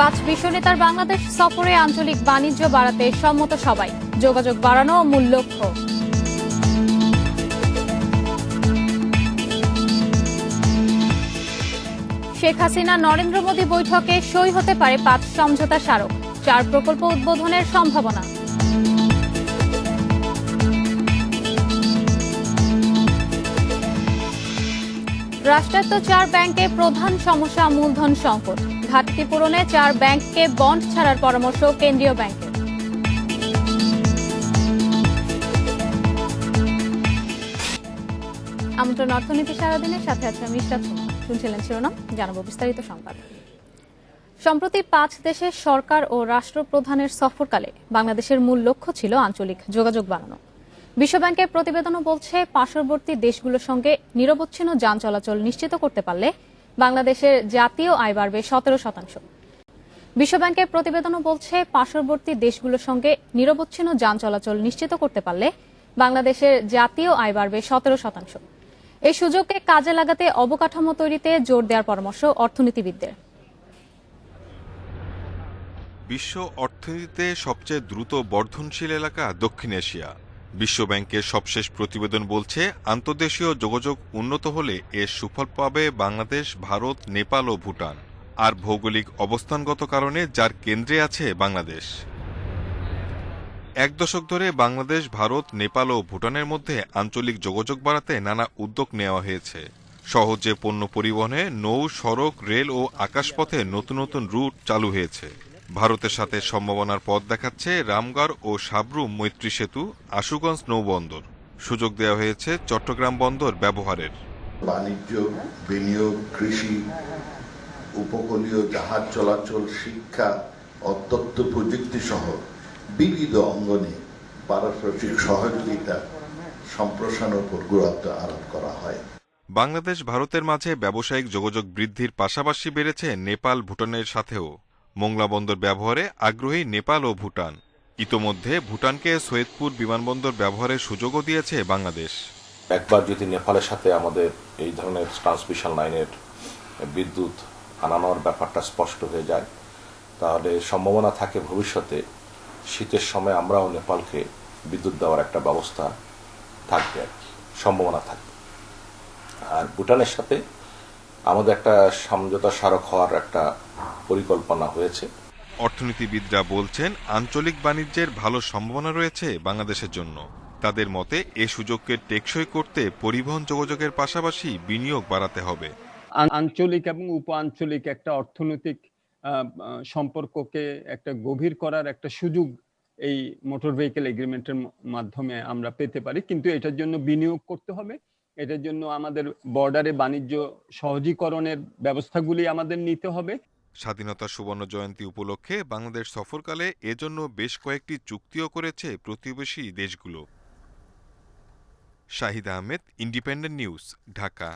5 বিশ্ব নেতার বাংলাদেশ সফরে আঞ্চলিক বাণিজ্য বাড়াতে সম্মত সবাই, যোগাযোগ বাড়ানো মূল লক্ষ্য। শেখ হাসিনা নরেন্দ্র মোদী বৈঠকে সই হতে পারে 5 সমঝোতা স্মারক, 4 প্রকল্প উদ্বোধনের সম্ভাবনা। রাষ্ট্রায়ত্ত 4 ব্যাংকে প্রধান সমস্যা মূলধন সংকট, ঘাটতি পূরণে 4 ব্যাংককে বন্ড ছাড়ার পরামর্শ কেন্দ্রীয় ব্যাংকের। আমন্ত্রণ অর্থনীতি সারাদিনের সাথে আছে আমি ইশরাত সুমন। শুনছিলেন শিরোনাম, জানাবো বিস্তারিত সংবাদ। সম্প্রতি 5 দেশের সরকার ও রাষ্ট্রপ্রধানের সফরকালে বাংলাদেশের মূল লক্ষ্য ছিল আঞ্চলিক যোগাযোগ বাড়ানো। বিশ্বব্যাংকের প্রতিবেদনও বলছে, পার্শ্ববর্তী দেশগুলোর সঙ্গে নিরবচ্ছিন্ন যান চলাচল নিশ্চিত করতে পারলে বাংলাদেশের জাতীয় আয় বাড়বে 17%। বিশ্বব্যাংকের প্রতিবেদনও বলছে, পার্শ্ববর্তী দেশগুলোর সঙ্গে নিরবচ্ছিন্ন যান চলাচল নিশ্চিত করতে পারলে বাংলাদেশের জাতীয় আয় বাড়বে 17%। এই সুযোগকে কাজে লাগাতে অবকাঠামো তৈরিতে জোর দেওয়ার পরামর্শ অর্থনীতিবিদদের। বিশ্ব অর্থনীতিতে সবচেয়ে দ্রুত বর্ধনশীল এলাকা দক্ষিণ এশিয়া। বিশ্বব্যাংকের সবশেষ প্রতিবেদন বলছে, আন্তর্দেশীয় যোগাযোগ উন্নত হলে এর সুফল পাবে বাংলাদেশ, ভারত, নেপাল ও ভুটান। আর ভৌগোলিক অবস্থানগত কারণে যার কেন্দ্রে আছে বাংলাদেশ। 1 দশক ধরে বাংলাদেশ, ভারত, নেপাল ও ভুটানের মধ্যে আঞ্চলিক যোগাযোগ বাড়াতে নানা উদ্যোগ নেওয়া হয়েছে। সহজে পণ্য পরিবহনে নৌ, সড়ক, রেল ও আকাশপথে নতুন নতুন রুট চালু হয়েছে। ভারতের সাথে সম্ভাবনার পথ দেখাচ্ছে রামগড় ও সাবরুম মৈত্রী সেতু, আশুগঞ্জ নৌবন্দর। সুযোগ দেওয়া হয়েছে চট্টগ্রাম বন্দর ব্যবহারের। বাণিজ্য, বিনিয়োগ, কৃষি, উপকূলীয় জাহাজ চলাচল, শিক্ষা ও তথ্য প্রযুক্তি সহ বিবিধ অঙ্গনে পারস্পরিক সহযোগিতা সম্প্রসারণের উপর গুরুত্ব আরোপ করা হয়। বাংলাদেশ ভারতের মাঝে ব্যবসায়িক যোগাযোগ বৃদ্ধির পাশাপাশি বেড়েছে নেপাল, ভুটানের সাথেও। মোংলা বন্দর ব্যবহারে আগ্রহী নেপাল ও ভুটান। ইতোমধ্যে ভুটানকে সৈয়দপুর বিমানবন্দর ব্যবহারের সুযোগও দিয়েছে বাংলাদেশ। একবার যদি নেপালের সাথে আমাদের এই ধরনের ট্রান্সমিশন লাইনের বিদ্যুৎ আনানোর ব্যাপারটা স্পষ্ট হয়ে যায়, তাহলে সম্ভাবনা থাকে ভবিষ্যতে শীতের সময় আমরাও নেপালকে বিদ্যুৎ দেওয়ার একটা ব্যবস্থা থাকবে, আর কি সম্ভাবনা থাকবে। আর ভুটানের সাথে আমাদের একটা সমঝোতা স্মারক হওয়ার একটা পরিকল্পনা হয়েছে। অর্থনীতিবিদরা বলছেন, আঞ্চলিক বাণিজ্যের ভালো সম্ভাবনা রয়েছে বাংলাদেশের জন্য। তাদের মতে এ সুযোগকে টেকসই করতে পরিবহন যোগাযোগের পাশাপাশি বিনিয়োগ বাড়াতে হবে। আঞ্চলিক এবং উপ আঞ্চলিক একটা অর্থনৈতিক সম্পর্ককে একটা গভীর করার একটা সুযোগ এই মোটর ভেহিকেল এগ্রিমেন্টের মাধ্যমে আমরা পেতে পারি, কিন্তু এটার জন্য বিনিয়োগ করতে হবে। এটার জন্য আমাদের বর্ডারে বাণিজ্য সহজীকরণের ব্যবস্থাগুলি আমাদের নিতে হবে। স্বাধীনতা সুবর্ণ জয়ন্তী উপলক্ষে বাংলাদেশ সফরকালে এজন্য বেশ কয়েকটি চুক্তিও করেছে প্রতিবেশী দেশগুলো। Shahid Ahmed, independent news, Dhaka.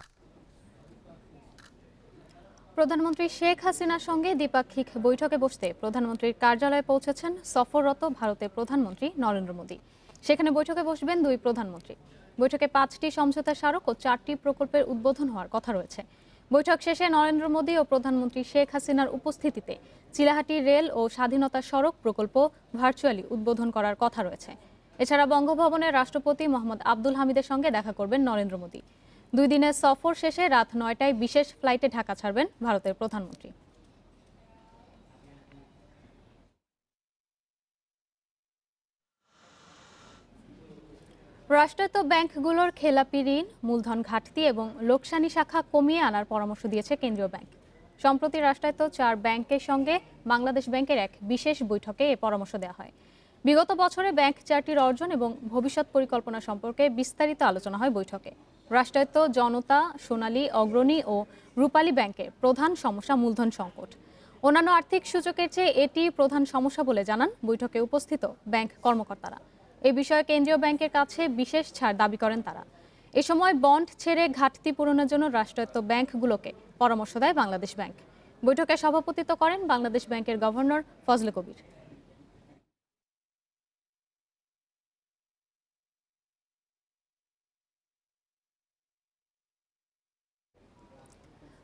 প্রধানমন্ত্রী শেখ হাসিনার সঙ্গে দ্বিপাক্ষিক বৈঠকে বসতে প্রধানমন্ত্রীর কার্যালয়ে পৌঁছেছেন সফররত ভারতের প্রধানমন্ত্রী নরেন্দ্র মোদী। সেখানে বৈঠকে বসবেন 2 প্রধানমন্ত্রী। বৈঠকে 5টি সমঝোতা স্মারক ও 4টি প্রকল্পের উদ্বোধন হওয়ার কথা রয়েছে। বৈঠক শেষে নরেন্দ্র মোদী ও প্রধানমন্ত্রী শেখ হাসিনার উপস্থিতিতে চিলাহাটি রেল ও স্বাধীনতা সড়ক প্রকল্প ভার্চুয়ালি উদ্বোধন করার কথা রয়েছে। এছাড়া বঙ্গভবনের রাষ্ট্রপতি মোহাম্মদ আব্দুল হামিদের সঙ্গে দেখা করবেন নরেন্দ্র মোদী। 2 দিনের সফর শেষে রাত 9টায় বিশেষ ফ্লাইটে ঢাকা ছাড়বেন ভারতের প্রধানমন্ত্রী। রাষ্ট্রায়ত্ত ব্যাংকগুলোর খেলাপি ঋণ, মূলধন ঘাটতি এবং লোকসানি শাখা কমিয়ে আনার পরামর্শ দিয়েছে কেন্দ্রীয় ব্যাংক। সম্প্রতি রাষ্ট্রায়ত্ত 4 ব্যাংকের সঙ্গে বাংলাদেশ ব্যাংকের এক বিশেষ বৈঠকে এ পরামর্শ দেওয়া হয়। বিগত বছরে ব্যাংক 4টির অর্জন এবং ভবিষ্যৎ পরিকল্পনা সম্পর্কে বিস্তারিত আলোচনা হয় বৈঠকে। রাষ্ট্রায়ত্ত জনতা, সোনালী, অগ্রণী ও রূপালী ব্যাংকের প্রধান সমস্যা মূলধন সংকট। অন্যান্য আর্থিক সূচকের চেয়ে এটি প্রধান সমস্যা বলে জানান বৈঠকে উপস্থিত ব্যাংক কর্মকর্তারা। এই বিষয়ে কেন্দ্রীয় ব্যাংকের কাছে বিশেষ ছাড় দাবি করেন তারা। এ সময় বন্ড ছেড়ে ঘাটতি পূরণের জন্য রাষ্ট্রায়ত্ত ব্যাংকগুলোকে পরামর্শ দেয় বাংলাদেশ ব্যাংক। বৈঠকে সভাপতিত্ব করেন বাংলাদেশ ব্যাংকের গভর্নর ফজলে কবির।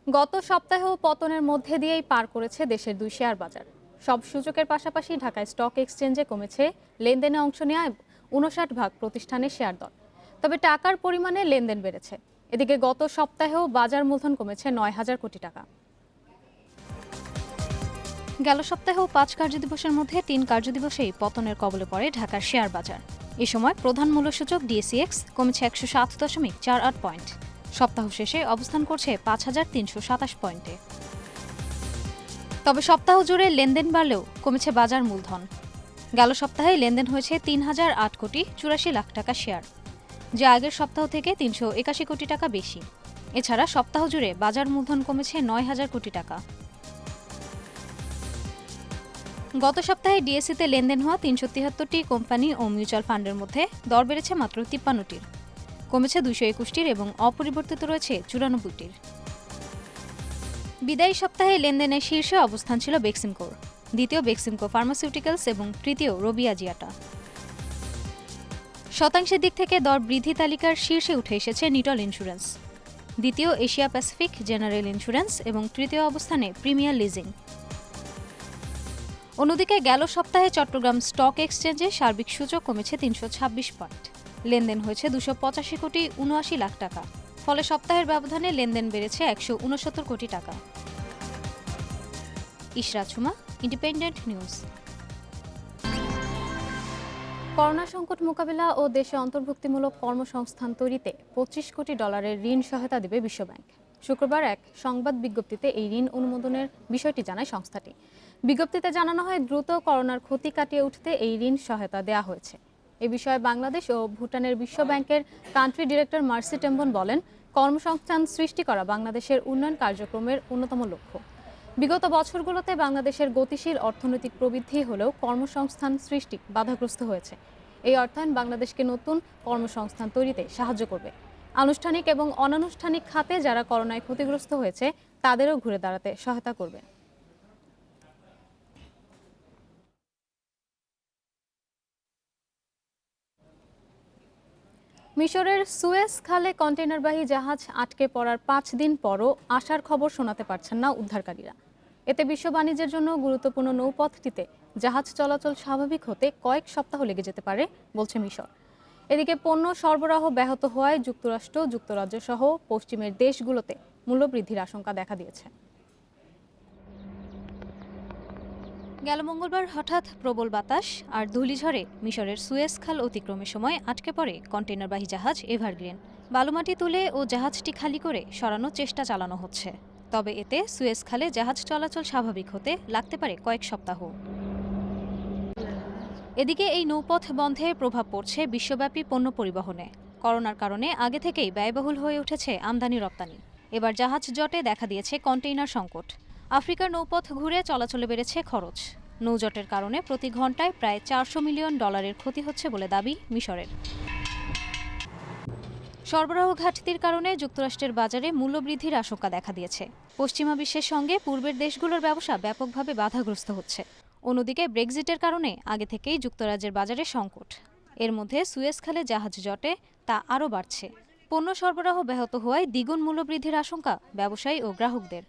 গত সপ্তাহেও পতনের মধ্যে দিয়েই পার করেছে দেশের 2 শেয়ার বাজার। সব সূচকের পাশাপাশি ঢাকা স্টক এক্সচেঞ্জে কমেছে লেনদেনে অংশ নেওয়া 59 প্রতিষ্ঠানের শেয়ার দর। তবে টাকার পরিমাণে লেনদেন বেড়েছে। এদিকে গত সপ্তাহেও বাজার মূলধন কমেছে 9,000 কোটি টাকা। গেল সপ্তাহেও 5 কার্যদিবসের মধ্যে 3 কার্যদিবসেই পতনের কবলে পড়ে ঢাকার শেয়ার বাজার। এ সময় প্রধান মূল্যসূচক ডিএসইএক্স কমেছে 107.48 পয়েন্ট। সপ্তাহ শেষে অবস্থান করছে 5,327 পয়েন্টে। তবে সপ্তাহ জুড়ে লেনদেন বাড়লেও কমেছে বাজার মূলধন। গেল সপ্তাহে লেনদেন হয়েছে 3,008 কোটি 84 লাখ টাকা শেয়ার, যা আগের সপ্তাহ থেকে 381 কোটি টাকা বেশি। এছাড়া সপ্তাহ জুড়ে বাজার মূলধন কমেছে 9,000 কোটি টাকা। গত সপ্তাহে ডিএসইতে লেনদেন হওয়া 373টি কোম্পানি ও মিউচুয়াল ফান্ডের মধ্যে দর বেড়েছে মাত্র 53টির, কমেছে 221টির এবং অপরিবর্তিত রয়েছে 94টির। বিদায়ী সপ্তাহে লেনদেনের শীর্ষে অবস্থান ছিল বেক্সিমকোর, দ্বিতীয় বেক্সিমকো ফার্মাসিউটিক্যালস এবং তৃতীয় রবিয়াজিয়াটা। শতাংশের দিক থেকে দর বৃদ্ধি তালিকার শীর্ষে উঠে এসেছে নিটল ইন্স্যুরেন্স, দ্বিতীয় এশিয়া প্যাসিফিক জেনারেল ইন্স্যুরেন্স এবং তৃতীয় অবস্থানে প্রিমিয়ার লিজিং। অন্যদিকে গেল সপ্তাহে চট্টগ্রাম স্টক এক্সচেঞ্জে সার্বিক সূচক কমেছে 326 পয়েন্ট। লেনদেন হয়েছে 285 কোটি 79 লাখ টাকা। ফলে সপ্তাহের ব্যবধানে লেনদেন বেড়েছে 169 কোটি টাকা। Ishrat Suma, Independent news. Corona সংকট মোকাবিলা ও দেশে অন্তর্ভুক্তিমূলক কর্মসংস্থান তৈরিতে $25 কোটি ঋণ সহায়তা দেবে বিশ্বব্যাংক। শুক্রবার এক সংবাদ বিজ্ঞপ্তিতে এই ঋণ অনুমোদনের বিষয়টি জানায় সংস্থাটি। বিজ্ঞপ্তিতে জানানো হয়, দ্রুত করোনার ক্ষতি কাটিয়ে উঠতে এই ঋণ সহায়তা দেওয়া হয়েছে। এ বিষয়ে বাংলাদেশ ও ভুটানের বিশ্ব ব্যাংকের কান্ট্রি ডিরেক্টর মার্সি টেম্বন বলেন, কর্মসংস্থান সৃষ্টি করা বাংলাদেশের উন্নয়ন কার্যক্রমের অন্যতম লক্ষ্য। বিগত বছরগুলোতে বাংলাদেশের গতিশীল অর্থনৈতিক প্রবৃদ্ধি হলেও কর্মসংস্থান সৃষ্টি বাধাগ্রস্ত হয়েছে। এই অর্থায়ন বাংলাদেশকে নতুন কর্মসংস্থান তৈরিতে সাহায্য করবে। আনুষ্ঠানিক এবং অনানুষ্ঠানিক খাতে যারা করোনায় ক্ষতিগ্রস্ত হয়েছে তাদেরও ঘুরে দাঁড়াতে সহায়তা করবে। মিশরের সুয়েজ খালে কন্টেইনারবাহী জাহাজ আটকে পড়ার 5 দিন পরও আসার খবর শোনাতে পারছেন না উদ্ধারকারীরা। এতে বিশ্ব বাণিজ্যের জন্য গুরুত্বপূর্ণ নৌপথটিতে জাহাজ চলাচল স্বাভাবিক হতে কয়েক সপ্তাহ লেগে যেতে পারে বলছে মিশর। এদিকে পণ্য সরবরাহ ব্যাহত হওয়ায় যুক্তরাষ্ট্র, যুক্তরাজ্য সহ পশ্চিমের দেশগুলোতে মূল্যবৃদ্ধির আশঙ্কা দেখা দিয়েছে। গেল মঙ্গলবার হঠাৎ প্রবল বাতাস আর ধূলিঝড়ে মিশরের সুয়েজ খাল অতিক্রমের সময় আটকে পড়ে কন্টেইনারবাহী জাহাজ এভারগ্রিন। বালুমাটি তুলে ও জাহাজটি খালি করে সরানোর চেষ্টা চালানো হচ্ছে। তবে এতে সুয়েজ খালে জাহাজ চলাচল স্বাভাবিক হতে লাগতে পারে কয়েক সপ্তাহ। এদিকে এই নৌপথ বন্ধে প্রভাব পড়ছে বিশ্বব্যাপী পণ্য পরিবহনে। করোনার কারণে আগে থেকেই ব্যয়বহুল হয়ে উঠেছে আমদানি রপ্তানি। এবার জাহাজ জটে দেখা দিয়েছে কন্টেইনার সংকট। আফ্রিকার নৌপথ ঘুরে চলাচলে বেড়েছে খরচ। নৌজটের কারণে প্রতি ঘন্টায় প্রায় $400 মিলিয়ন ক্ষতি হচ্ছে বলে দাবি মিশরের। সরবরাহ ঘাটতির কারণে যুক্তরাষ্ট্রের বাজারে মূল্যবৃদ্ধির আশঙ্কা দেখা দিয়েছে। পশ্চিমা বিশ্বের সঙ্গে পূর্বের দেশগুলোর ব্যবসা ব্যাপকভাবে বাধাগ্রস্ত হচ্ছে। অন্যদিকে ব্রেক্সিটের কারণে আগে থেকেই যুক্তরাজ্যের বাজারে সংকট। এর মধ্যে সুয়েজ খালে জাহাজ জটে তা আরও বাড়ছে। পণ্য সরবরাহ ব্যাহত হওয়ায় দ্বিগুণ মূল্যবৃদ্ধির আশঙ্কা ব্যবসায়ী ও গ্রাহকদের।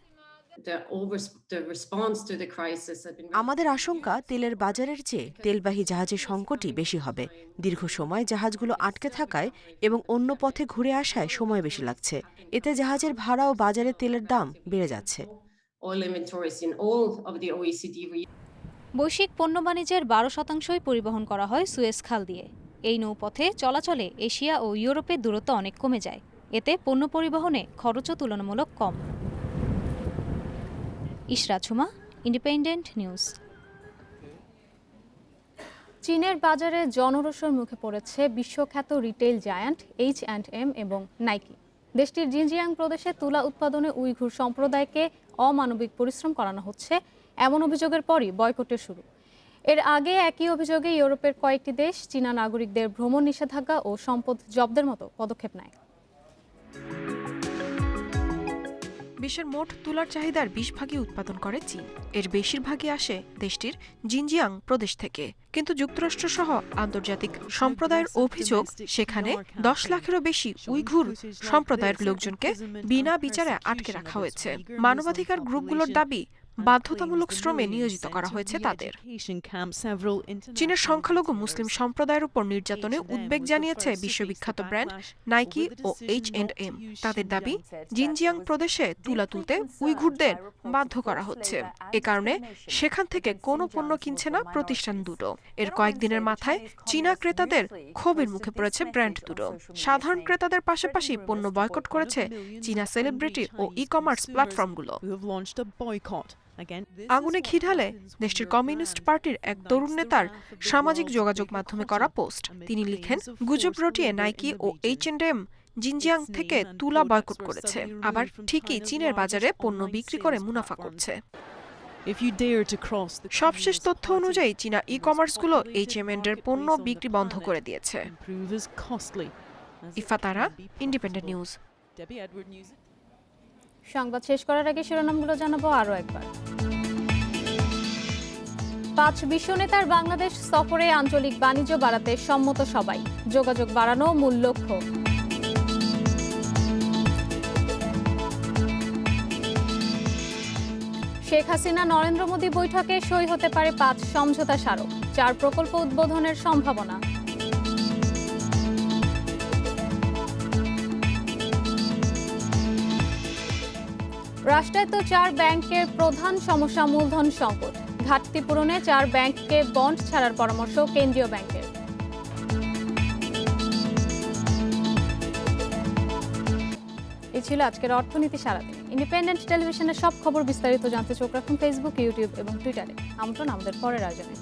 আমাদের আশঙ্কা তেলের বাজারের চেয়ে তেলবাহী জাহাজের সংকটই বেশি হবে। দীর্ঘ সময় জাহাজগুলো আটকে থাকায় এবং অন্য পথে ঘুরে আসায় সময় বেশি লাগছে। এতে জাহাজের ভাড়া ও বাজারে তেলের দাম বেড়ে যাচ্ছে। বৈশ্বিক পণ্য বাণিজ্যের 12% পরিবহন করা হয় সুয়েজ খাল দিয়ে। এই নৌপথে চলাচলে এশিয়া ও ইউরোপের দূরত্ব অনেক কমে যায়। এতে পণ্য পরিবহনে খরচও তুলনামূলক কম। Ishrat Suma, Independent News. চীনের বাজারে জনরোষের মুখে পড়েছে বিশ্বখ্যাত রিটেইল জায়ান্ট H&M এবং নাইকি। দেশটির জিনজিয়াং প্রদেশে তুলা উৎপাদনে উইঘুর সম্প্রদায়কে অমানবিক পরিশ্রম করানো হচ্ছে এমন অভিযোগের পরই বয়কটের শুরু। এর আগে একই অভিযোগে ইউরোপের কয়েকটি দেশ চীনা নাগরিকদের ভ্রমণ নিষেধাজ্ঞা ও সম্পদ জব্দের মতো পদক্ষেপ নেয়। বিশ্বের মোট তুলার চাহিদার 20% উৎপাদন করে চীন। এর বেশিরভাগই আসে দেশটির জিনজিয়াং প্রদেশ থেকে। কিন্তু যুক্তরাষ্ট্র সহ আন্তর্জাতিক সম্প্রদায়ের অভিযোগ, সেখানে 10 লাখেরও বেশি উইঘুর সম্প্রদায়ের লোকজনকে বিনা বিচারে আটকে রাখা হয়েছে। মানবাধিকার গ্রুপগুলোর দাবি, বাধ্যতামূলক শ্রমে নিয়োজিত করা হয়েছে তাদের। চীনের সংখ্যালঘু মুসলিম সম্প্রদায়ের উপর নির্যাতনে উদ্বেগ জানিয়েছে বিশ্ববিখ্যাত ব্র্যান্ড নাইকি ও H&M। তাদের দাবি, জিনজিয়াং প্রদেশে তুলা তুলতে উইঘুরদের বাধ্য করা হচ্ছে। এ কারণে সেখান থেকে কোনো পণ্য কিনছে না প্রতিষ্ঠান দুটো। এর কয়েকদিনের মাথায় চীনা ক্রেতাদের ক্ষোভের মুখে পড়েছে ব্র্যান্ড দুটো। সাধারণ ক্রেতাদের পাশাপাশি পণ্য বয়কট করেছে চীনা সেলিব্রিটি ও ই-কমার্স প্ল্যাটফর্মগুলো। আগুনে ঘি ঢালে দেশটির কমিউনিস্ট পার্টির এক তরুণ নেতার সামাজিক যোগাযোগ মাধ্যমে করা পোস্ট। তিনি লিখেন, গুজব রটিয়ে নাইকি ও H&M জিনজিয়াং থেকে তুলা বয়কট করেছে, আবার ঠিকই চীনের বাজারে পণ্য বিক্রি করে মুনাফা করছে। সবশেষ তথ্য অনুযায়ী চীনা ই-কমার্সগুলো H&M এর পণ্য বিক্রি বন্ধ করে দিয়েছে। ইফা তারা, ইন্ডিপেন্ডেন্ট নিউজ। সংবাদ শেষ করার আগে শিরোনামগুলো জানাবো আরও একবার। 5 বিশ্ব নেতার বাংলাদেশ সফরে আঞ্চলিক বাণিজ্য বাড়াতে সম্মত সবাই, যোগাযোগ বাড়ানো মূল লক্ষ্য। শেখ হাসিনা নরেন্দ্র মোদী বৈঠকে সই হতে পারে 5 সমঝোতা স্মারক, 4 প্রকল্প উদ্বোধনের সম্ভাবনা। রাষ্ট্রায়ত্ত 4 ব্যাংকের প্রধান সমস্যা মূলধন সংকট, ঘাটতি পূরণে 4 ব্যাংককে বন্ড ছাড়ার পরামর্শ কেন্দ্রীয় ব্যাংকের। এই ছিল আজকের অর্থনীতি সারাদিন। ইন্ডিপেন্ডেন্ট টেলিভিশনের সব খবর বিস্তারিত জানতে চোখ রাখুন ফেসবুক, ইউটিউব এবং টুইটারে। আমন্ত্রণ আমাদের পরের আয়োজনে।